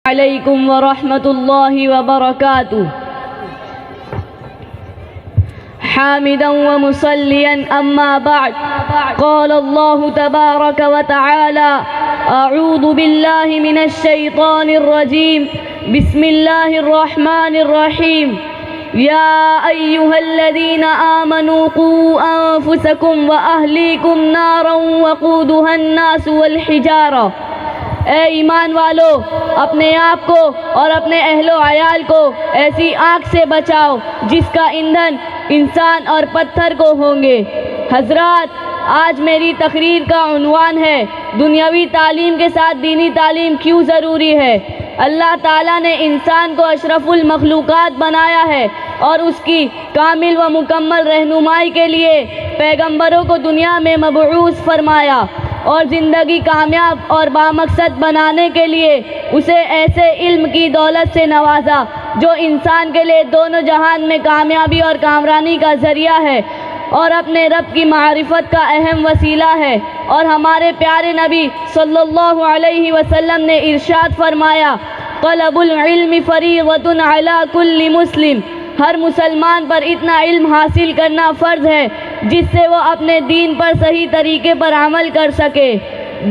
عليكم ورحمة الله وبركاته. حامدا ومصليا أما بعد، قال الله تبارك وتعالى: أعوذ بالله من الشيطان الرجيم، بسم الله الرحمن الرحيم. يا أيها الذين آمنوا قوا أنفسكم وأهليكم نارا وقودها الناس والحجارة. اے ایمان والو، اپنے آپ کو اور اپنے اہل و عیال کو ایسی آگ سے بچاؤ جس کا ایندھن انسان اور پتھر کو ہوں گے. حضرات، آج میری تقریر کا عنوان ہے: دنیاوی تعلیم کے ساتھ دینی تعلیم کیوں ضروری ہے. اللہ تعالیٰ نے انسان کو اشرف المخلوقات بنایا ہے اور اس کی کامل و مکمل رہنمائی کے لیے پیغمبروں کو دنیا میں مبعوث فرمایا اور زندگی کامیاب اور بامقصد بنانے کے لیے اسے ایسے علم کی دولت سے نوازا جو انسان کے لیے دونوں جہان میں کامیابی اور کامرانی کا ذریعہ ہے اور اپنے رب کی معرفت کا اہم وسیلہ ہے. اور ہمارے پیارے نبی صلی اللہ علیہ وسلم نے ارشاد فرمایا: طلب العلم فریضۃ علی کل مسلم. ہر مسلمان پر اتنا علم حاصل کرنا فرض ہے جس سے وہ اپنے دین پر صحیح طریقے پر عمل کر سکے.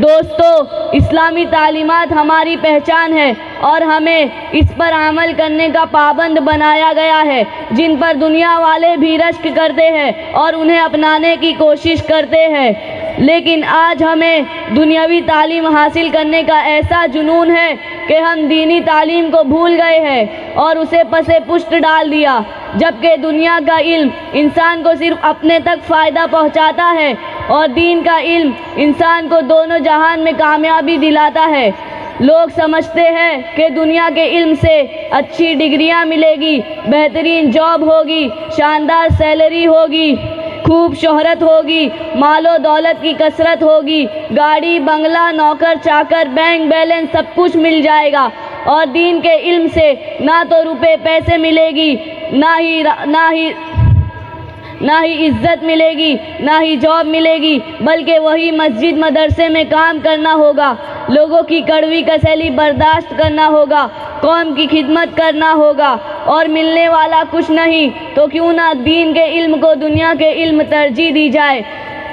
دوستو، اسلامی تعلیمات ہماری پہچان ہے اور ہمیں اس پر عمل کرنے کا پابند بنایا گیا ہے، جن پر دنیا والے بھی رشک کرتے ہیں اور انہیں اپنانے کی کوشش کرتے ہیں. لیکن آج ہمیں دنیاوی تعلیم حاصل کرنے کا ایسا جنون ہے کہ ہم دینی تعلیم کو بھول گئے ہیں اور اسے پس پشت ڈال دیا، جبکہ دنیا کا علم انسان کو صرف اپنے تک فائدہ پہنچاتا ہے اور دین کا علم انسان کو دونوں جہان میں کامیابی دلاتا ہے. لوگ سمجھتے ہیں کہ دنیا کے علم سے اچھی ڈگریاں ملے گی، بہترین جاب ہوگی، شاندار سیلری ہوگی، خوب شہرت ہوگی، مال و دولت کی کثرت ہوگی، گاڑی بنگلہ، نوکر چاکر، بینک بیلنس سب کچھ مل جائے گا. اور دین کے علم سے نہ تو روپے پیسے ملے گی، نہ ہی عزت ملے گی، نہ ہی جاب ملے گی، بلکہ وہی مسجد مدرسے میں کام کرنا ہوگا، لوگوں کی کڑوی کسیلی برداشت کرنا ہوگا، قوم کی خدمت کرنا ہوگا. اور ملنے والا کچھ نہیں تو کیوں نہ دین کے علم کو دنیا کے علم ترجیح دی جائے.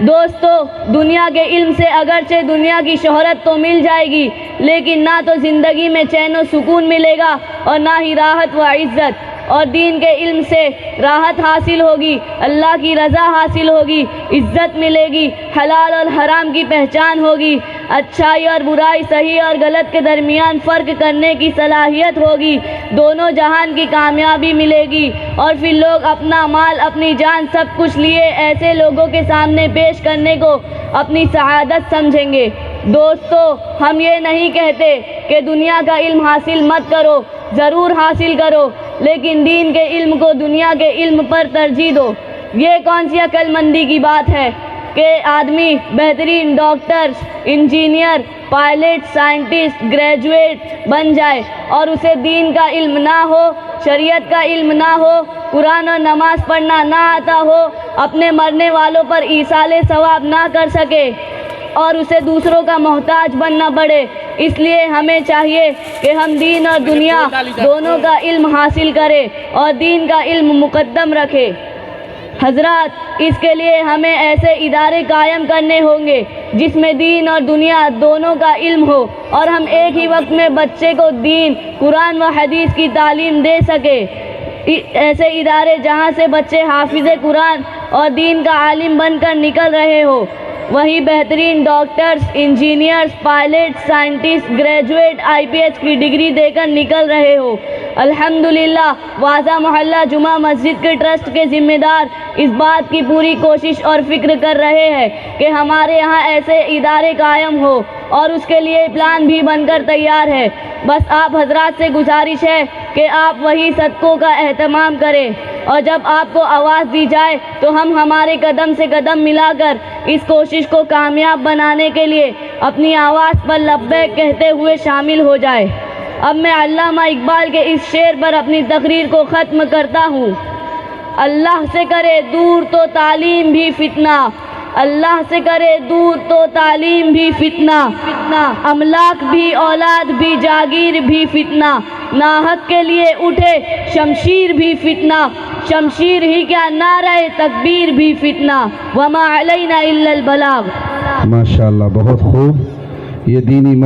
دوستو، دنیا کے علم سے اگرچہ دنیا کی شہرت تو مل جائے گی، لیکن نہ تو زندگی میں چین و سکون ملے گا اور نہ ہی راحت و عزت. اور دین کے علم سے راحت حاصل ہوگی، اللہ کی رضا حاصل ہوگی، عزت ملے گی، حلال اور حرام کی پہچان ہوگی، اچھائی اور برائی، صحیح اور غلط کے درمیان فرق کرنے کی صلاحیت ہوگی، دونوں جہان کی کامیابی ملے گی. اور پھر لوگ اپنا مال، اپنی جان سب کچھ لیے ایسے لوگوں کے سامنے پیش کرنے کو اپنی سعادت سمجھیں گے. دوستو، ہم یہ نہیں کہتے کہ دنیا کا علم حاصل مت کرو، ضرور حاصل کرو، لیکن دین کے علم کو دنیا کے علم پر ترجیح دو. یہ کون سی عقل مندی کی بات ہے کہ آدمی بہترین doctor, engineer, pilot, scientist, graduate بن جائے اور اسے دین کا علم نہ ہو، شریعت کا علم نہ ہو، قرآن اور نماز پڑھنا نہ آتا ہو، اپنے مرنے والوں پر ایصال ثواب نہ کر سکے اور اسے دوسروں کا محتاج بننا پڑے. اس لیے ہمیں چاہیے کہ ہم دین اور دنیا دونوں کا علم حاصل کریں اور دین کا علم مقدم رکھیں. حضرات، اس کے لیے ہمیں ایسے ادارے قائم کرنے ہوں گے جس میں دین اور دنیا دونوں کا علم ہو اور ہم ایک ہی وقت میں بچے کو دین، قرآن و حدیث کی تعلیم دے سکیں. ایسے ادارے جہاں سے بچے حافظ قرآن اور دین کا عالم بن کر نکل رہے ہو، وہی بہترین doctors, engineers, pilot, scientist, graduate, IPS کی ڈگری دے کر نکل رہے ہو. الحمدللہ، واضح محلہ جمعہ مسجد کے ٹرسٹ کے ذمہ دار اس بات کی پوری کوشش اور فکر کر رہے ہیں کہ ہمارے یہاں ایسے ادارے قائم ہو اور اس کے لیے پلان بھی بن کر تیار ہے. بس آپ حضرات سے گزارش ہے کہ آپ وہی صدقوں کا اہتمام کریں اور جب آپ کو آواز دی جائے تو ہم ہمارے قدم سے قدم ملا کر اس کوشش کو کامیاب بنانے کے لیے اپنی آواز پر لبیک کہتے ہوئے شامل ہو جائے. اب میں علامہ اقبال کے اس شعر پر اپنی تقریر کو ختم کرتا ہوں: اللہ سے کرے دور تو تعلیم بھی فتنہ، اللہ سے کرے دور تو تعلیم بھی فتنہ، املاک بھی اولاد بھی جاگیر بھی فتنہ، ناحق کے لیے اٹھے شمشیر بھی فتنہ، شمشیر ہی کیا نعرہ تکبیر بھی فتنہ، وما علینا الا البلاغ۔ ماشاءاللہ، بہت خوب۔ یہ دینی